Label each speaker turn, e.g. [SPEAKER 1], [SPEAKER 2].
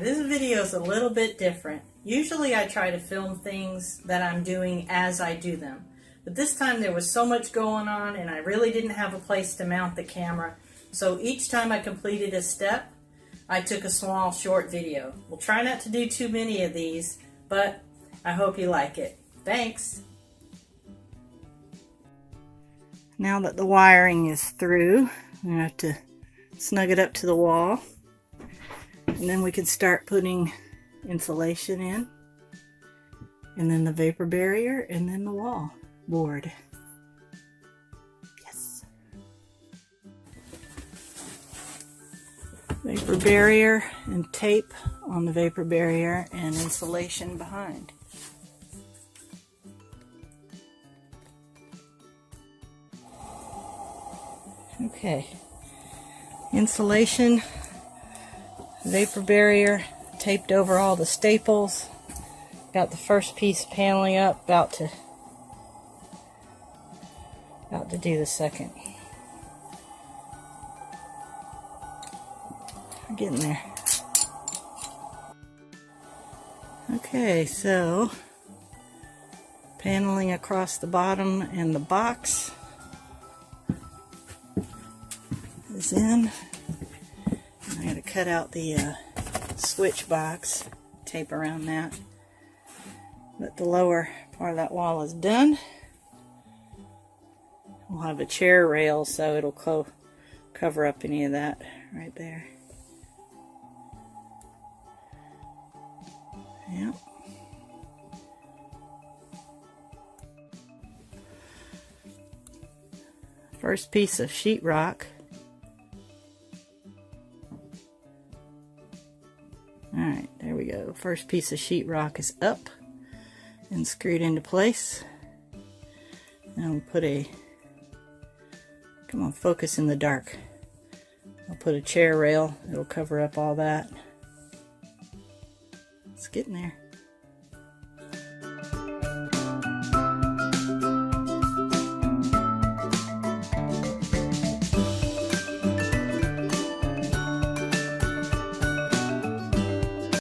[SPEAKER 1] this video is a little bit different. Usually I try to film things that I'm doing as I do them. But this time there was so much going on and I really didn't have a place to mount the camera. So each time I completed a step, I took a small short video. We'll try not to do too many of these, but I hope you like it. Thanks! Now that the wiring is through, I'm going to have to snug it up to the wall. And then we can start putting insulation in. And then the vapor barrier, and then the wall board. Yes! Vapor barrier and tape on the vapor barrier and insulation behind. Okay, insulation, vapor barrier, taped over all the staples. Got the first piece of paneling up, about to do the second. We're getting there. Okay, so paneling across the bottom and the box is in. I gotta cut out the switch box, tape around that. But the lower part of that wall is done. We'll have a chair rail, so it'll cover up any of that right there. Yep. First piece of sheetrock. Alright, there we go. First piece of sheetrock is up and screwed into place. Now we'll put a, come on, focus in the dark. I'll put a chair rail, it'll cover up all that. It's getting there.